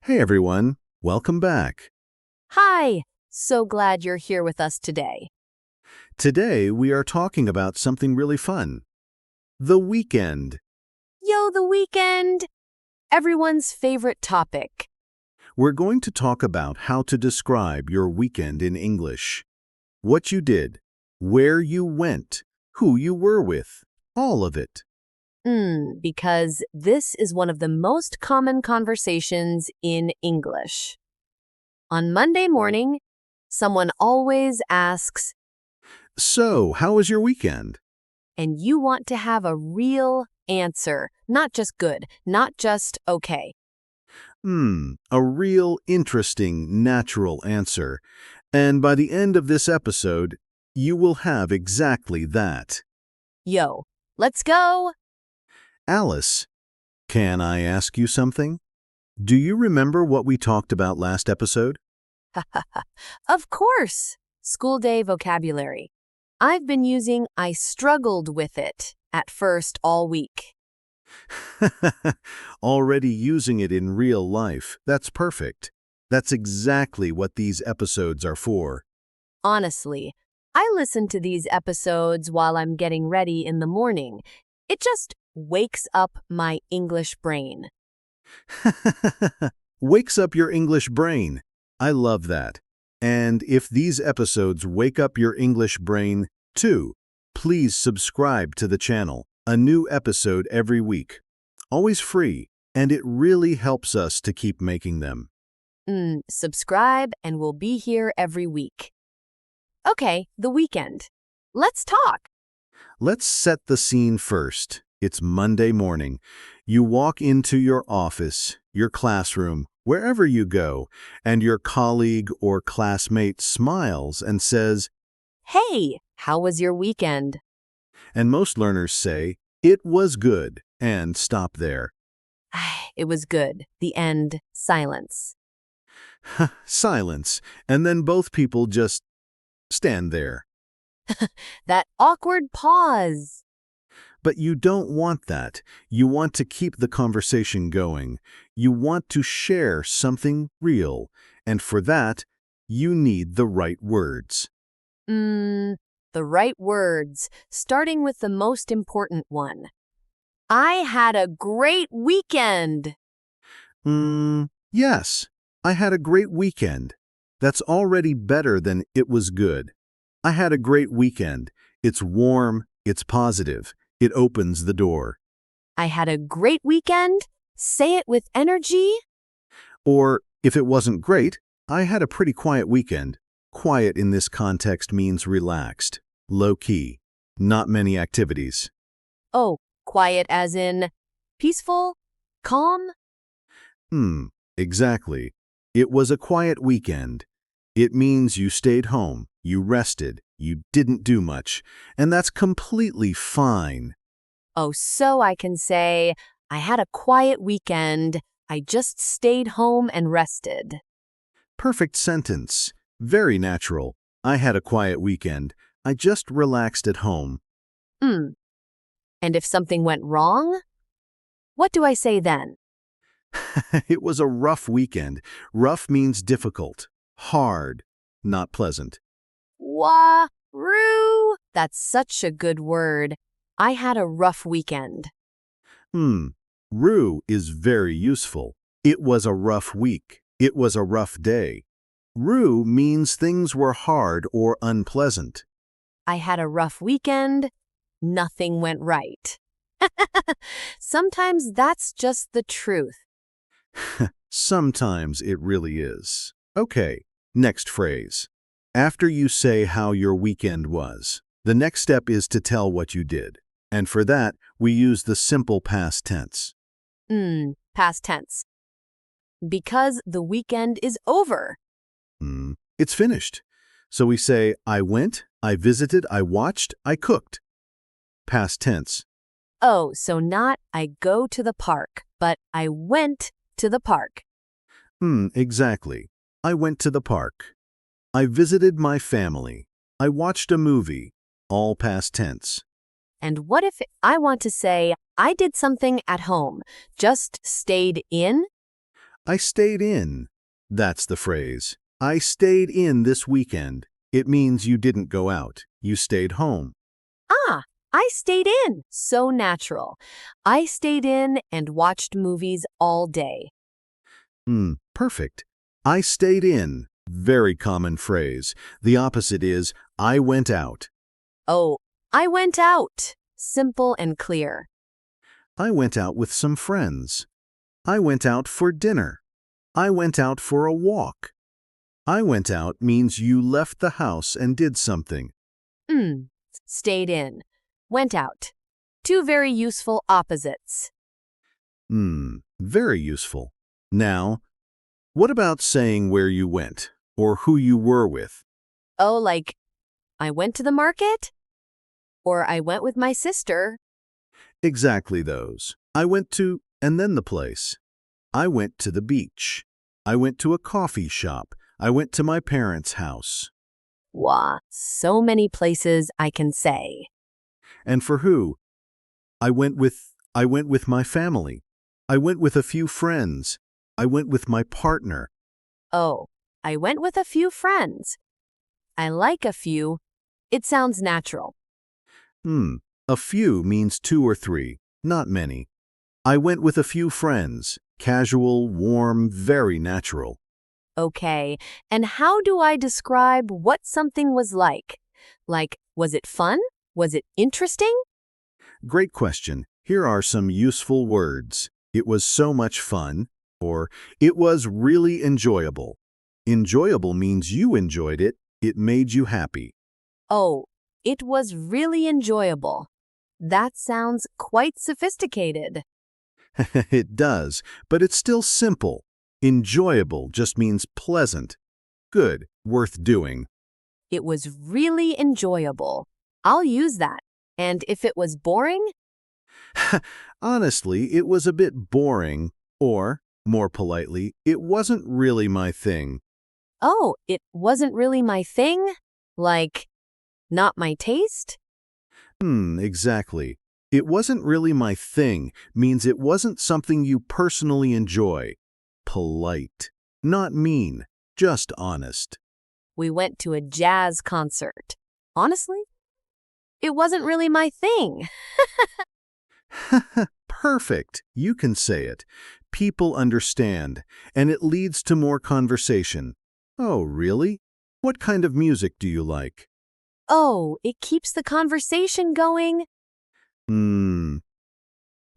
Hey everyone, welcome back. Hi! So glad you're here with us today. Today we are talking about something really fun. The weekend. Yo, the weekend! Everyone's favorite topic. We're going to talk about how to describe your weekend in English. What you did, where you went, who you were with, all of it. Because this is one of the most common conversations in English. On Monday morning, someone always asks, So, how was your weekend? and you want to have a real answer, not just good, not just okay. A real interesting, natural answer. And by the end of this episode, you will have exactly that. Yo, let's go! Alice, can I ask you something? Do you remember what we talked about last episode? Of course! School day vocabulary. I've been using I struggled with it at first all week. Already using it in real life. That's perfect. That's exactly what these episodes are for. Honestly, I listen to these episodes while I'm getting ready in the morning. It just wakes up my English brain. Wakes up your English brain. I love that. And if these episodes wake up your English brain, too, please subscribe to the channel. A new episode every week. Always free, and it really helps us to keep making them. Subscribe and we'll be here every week. Okay, the weekend. Let's talk. Let's set the scene first. It's Monday morning. You walk into your office, your classroom, wherever you go, and your colleague or classmate smiles and says, Hey, how was your weekend? and most learners say, it was good, and stop there. It was good. The end. Silence. Silence, and then both people just stand there. That awkward pause. But you don't want that. You want to keep the conversation going. You want to share something real. And for that, you need the right words. The right words, starting with the most important one. I had a great weekend. Yes, I had a great weekend. That's already better than it was good. I had a great weekend. It's warm, it's positive. It opens the door. I had a great weekend. Say it with energy. Or, if it wasn't great, I had a pretty quiet weekend. Quiet in this context means relaxed, low-key, not many activities. Oh, quiet as in peaceful, calm. Exactly. It was a quiet weekend. It means you stayed home, you rested, you didn't do much, and that's completely fine. Oh, so I can say, I had a quiet weekend. I just stayed home and rested. Perfect sentence. Very natural. I had a quiet weekend. I just relaxed at home. And if something went wrong, what do I say then? It was a rough weekend. Rough means difficult, hard, not pleasant. Roo! That's such a good word. I had a rough weekend. Rue is very useful. It was a rough week. It was a rough day. Rue means things were hard or unpleasant. I had a rough weekend. Nothing went right. Sometimes that's just the truth. Sometimes it really is. Okay, next phrase. After you say how your weekend was, the next step is to tell what you did. And for that, we use the simple past tense. Past tense. Because the weekend is over. It's finished. So we say, I went, I visited, I watched, I cooked. Past tense. Oh, so not I go to the park, but I went to the park. Exactly. I went to the park. I visited my family. I watched a movie. All past tense. And what if I want to say I did something at home, just stayed in? I stayed in. That's the phrase. I stayed in this weekend. It means you didn't go out. You stayed home. Ah, I stayed in. So natural. I stayed in and watched movies all day. Perfect. I stayed in. Very common phrase. The opposite is I went out. Oh, I went out. Simple and clear. I went out with some friends. I went out for dinner. I went out for a walk. I went out means you left the house and did something. Stayed in. Went out. Two very useful opposites. Very useful. Now, what about saying where you went or who you were with? Oh, like, I went to the market? Or I went with my sister? Exactly those. I went to, and then the place. I went to the beach. I went to a coffee shop. I went to my parents' house. Wow, so many places I can say. And for who? I went with my family. I went with a few friends. I went with my partner. Oh, I went with a few friends. I like a few. It sounds natural. A few means 2 or 3, not many. I went with a few friends. Casual, warm, very natural. Okay, and how do I describe what something was like? Like, was it fun? Was it interesting? Great question. Here are some useful words. It was so much fun, or it was really enjoyable. Enjoyable means you enjoyed it. It made you happy. Oh, it was really enjoyable. That sounds quite sophisticated. It does, but it's still simple. Enjoyable just means pleasant. Good, worth doing. It was really enjoyable. I'll use that. And if it was boring? Honestly, it was a bit boring, or, more politely, it wasn't really my thing. Oh, it wasn't really my thing? Like, not my taste? Exactly. It wasn't really my thing means it wasn't something you personally enjoy. Polite. Not mean, just honest. We went to a jazz concert. Honestly, it wasn't really my thing. Perfect. You can say it. People understand, and it leads to more conversation. Oh, really? What kind of music do you like? Oh, it keeps the conversation going?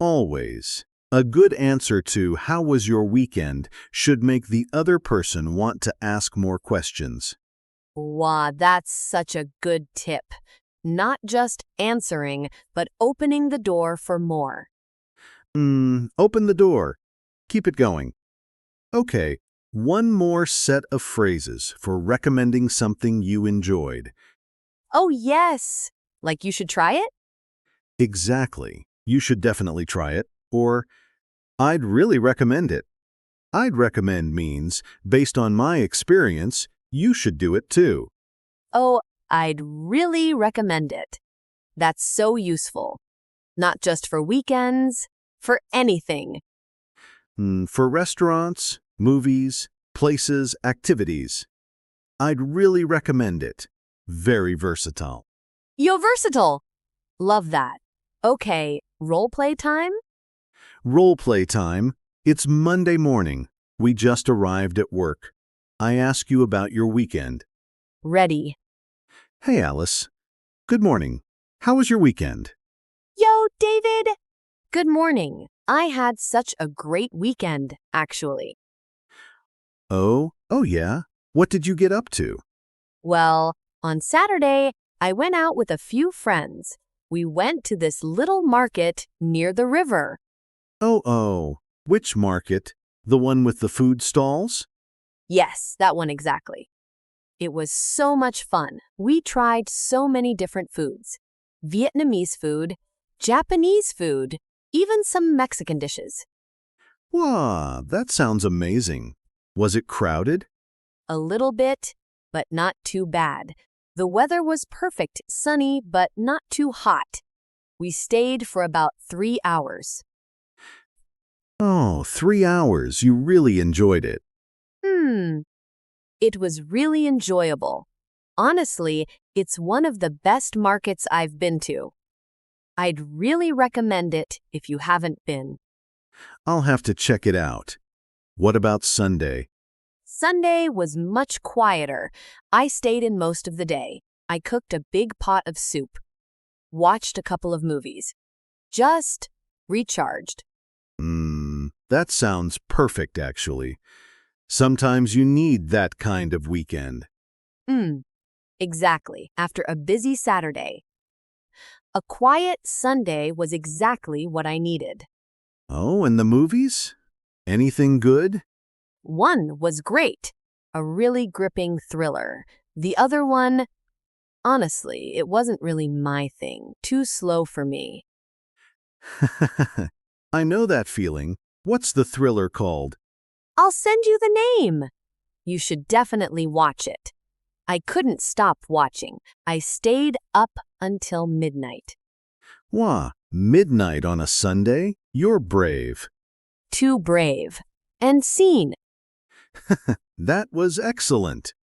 Always. A good answer to "How was your weekend?" should make the other person want to ask more questions. Wow, that's such a good tip. Not just answering, but opening the door for more. Open the door. Keep it going. Okay, one more set of phrases for recommending something you enjoyed. Oh, yes. Like you should try it? Exactly. You should definitely try it. Or, I'd really recommend it. I'd recommend means, based on my experience, you should do it too. Oh, I'd really recommend it. That's so useful. Not just for weekends, for anything. For restaurants, movies, places, activities. I'd really recommend it. Very versatile. Yo, versatile. Love that. Okay, role play time? Role play time. It's Monday morning. We just arrived at work. I ask you about your weekend. Ready. Hey, Alice. Good morning. How was your weekend? Yo, David. Good morning. I had such a great weekend, actually. Oh yeah? What did you get up to? Well, on Saturday, I went out with a few friends. We went to this little market near the river. Oh. Which market? The one with the food stalls? Yes, that one exactly. It was so much fun. We tried so many different foods. Vietnamese food, Japanese food, even some Mexican dishes. Wow, that sounds amazing. Was it crowded? A little bit, but not too bad. The weather was perfect, sunny, but not too hot. We stayed for about 3 hours. Oh, 3 hours. You really enjoyed it. Hmm, it was really enjoyable. Honestly, it's one of the best markets I've been to. I'd really recommend it if you haven't been. I'll have to check it out. What about Sunday? Sunday was much quieter. I stayed in most of the day. I cooked a big pot of soup, watched a couple of movies, just recharged. That sounds perfect, actually. Sometimes you need that kind of weekend. Mm, exactly. After a busy Saturday, a quiet Sunday was exactly what I needed. Oh, and the movies? Anything good? One was great, a really gripping thriller. The other one, honestly, it wasn't really my thing, too slow for me. I know that feeling. What's the thriller called? I'll send you the name. You should definitely watch it. I couldn't stop watching. I stayed up until midnight. Wah, midnight on a Sunday? You're brave. Too brave. And scene. That was excellent.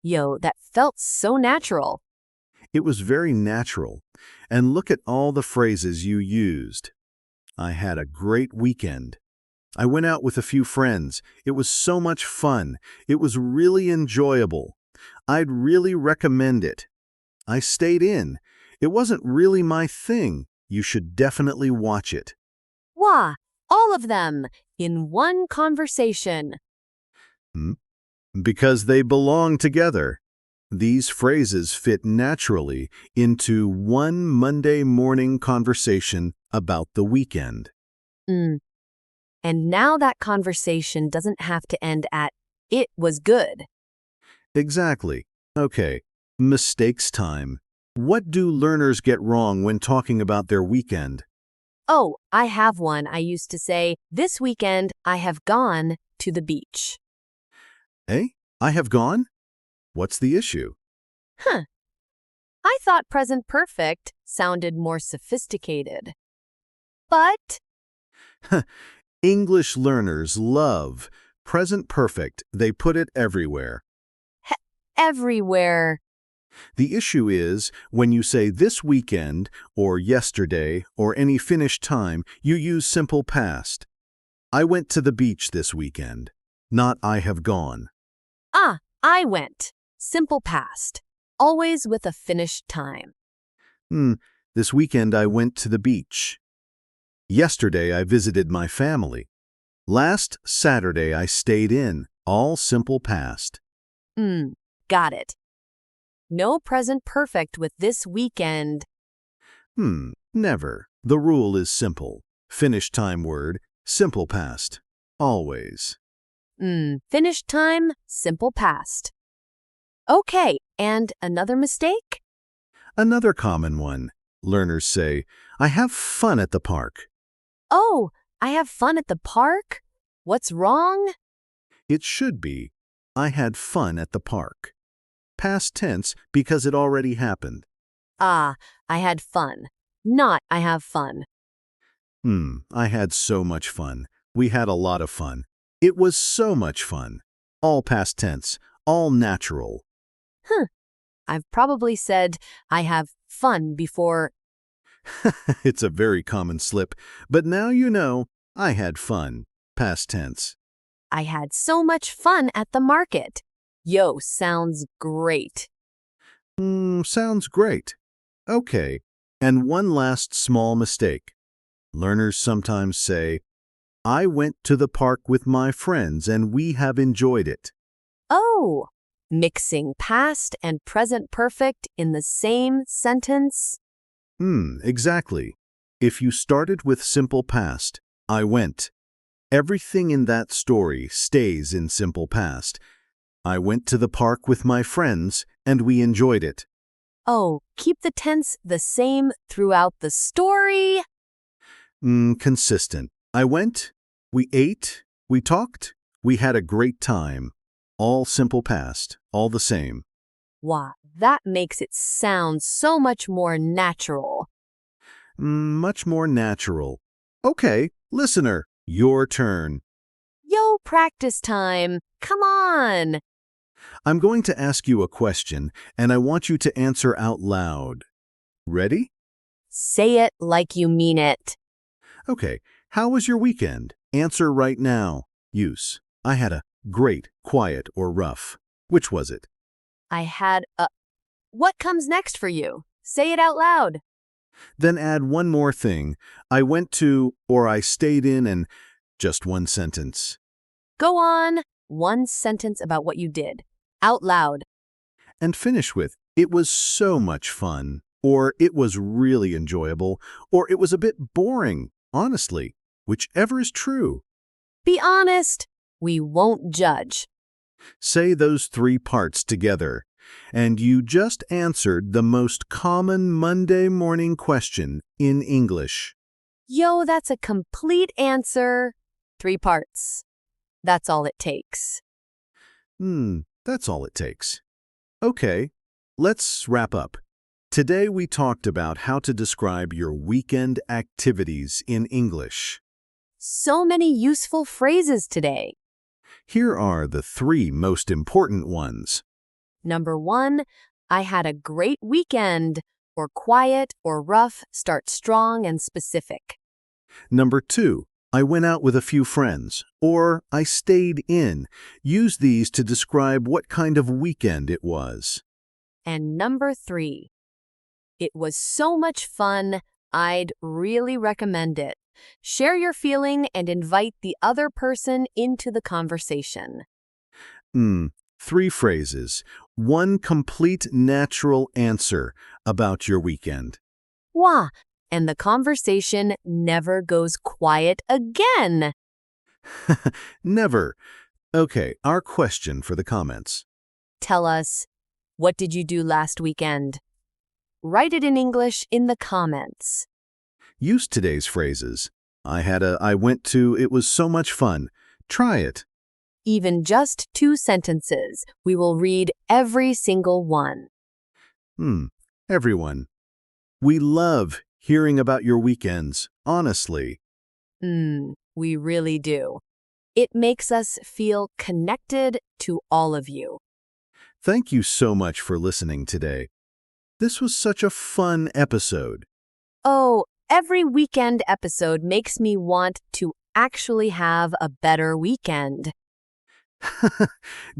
Yo, that felt so natural. It was very natural. And look at all the phrases you used. I had a great weekend. I went out with a few friends. It was so much fun. It was really enjoyable. I'd really recommend it. I stayed in. It wasn't really my thing. You should definitely watch it. Wah, all of them in one conversation. Hmm? Because they belong together. These phrases fit naturally into one Monday morning conversation about the weekend. Mm. And now that conversation doesn't have to end at, "It was good." Exactly. Okay, mistakes time. What do learners get wrong when talking about their weekend? Oh, I have one. I used to say, "This weekend I have gone to the beach." Eh? I have gone? What's the issue? Huh. I thought present perfect sounded more sophisticated. But English learners love present perfect. They put it everywhere. everywhere. The issue is when you say this weekend or yesterday or any finished time, you use simple past. I went to the beach this weekend, not I have gone. Ah, I went. Simple past. Always with a finished time. Hmm, this weekend I went to the beach. Yesterday I visited my family. Last Saturday I stayed in, all simple past. Got it. No present perfect with this weekend. Never. The rule is simple. Finished time word, simple past. Always. Finished time, simple past. Okay, and another mistake? Another common one. Learners say, I have fun at the park. Oh, I have fun at the park? What's wrong? It should be, I had fun at the park. Past tense because it already happened. Ah, I had fun. Not I have fun. I had so much fun. We had a lot of fun. It was so much fun. All past tense, all natural. I've probably said I have fun before. It's a very common slip, but now you know, I had fun. Past tense. I had so much fun at the market. Yo, sounds great. Sounds great. Okay, and one last small mistake. Learners sometimes say, I went to the park with my friends and we have enjoyed it. Oh, mixing past and present perfect in the same sentence? Exactly. If you started with simple past, I went. Everything in that story stays in simple past. I went to the park with my friends and we enjoyed it. Oh, keep the tense the same throughout the story? Consistent. I went, we ate, we talked, we had a great time. All simple past, all the same. Wow, that makes it sound so much more natural. Much more natural. Okay, listener, Your turn. Yo, practice time. Come on. I'm going to ask you a question, and I want you to answer out loud. Ready? Say it like you mean it. Okay. How was your weekend? Answer right now. Use. I had a great, quiet, or rough. Which was it? I had a. What comes next for you? Say it out loud. Then add one more thing. I went to, or I stayed in, and just one sentence. Go on. One sentence about what you did. Out loud. And finish with, it was so much fun, or it was really enjoyable, or it was a bit boring, honestly, whichever is true. Be honest. We won't judge. Say those three parts together, and you just answered the most common Monday morning question in English. Yo, that's a complete answer. 3 parts. That's all it takes. That's all it takes. Okay, let's wrap up. Today we talked about how to describe your weekend activities in English. So many useful phrases today. Here are the 3 most important ones. Number 1, I had a great weekend. Or quiet or rough, start strong and specific. Number 2, I went out with a few friends, or I stayed in. Use these to describe what kind of weekend it was. And number 3, it was so much fun, I'd really recommend it. Share your feeling and invite the other person into the conversation. 3 phrases, 1 complete natural answer about your weekend. Wah! And the conversation never goes quiet again. Never. Okay, our question for the comments. Tell us, what did you do last weekend? Write it in English in the comments. Use today's phrases. I went to, it was so much fun. Try it. Even just 2 sentences, we will read every single one. Everyone. We love hearing about your weekends, honestly. We really do. It makes us feel connected to all of you. Thank you so much for listening today. This was such a fun episode. Oh, every weekend episode makes me want to actually have a better weekend.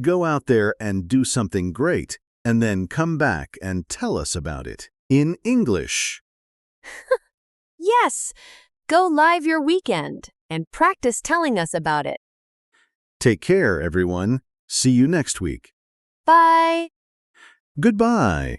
Go out there and do something great, and then come back and tell us about it in English. Yes, go live your weekend and practice telling us about it. Take care, everyone. See you next week. Bye. Goodbye.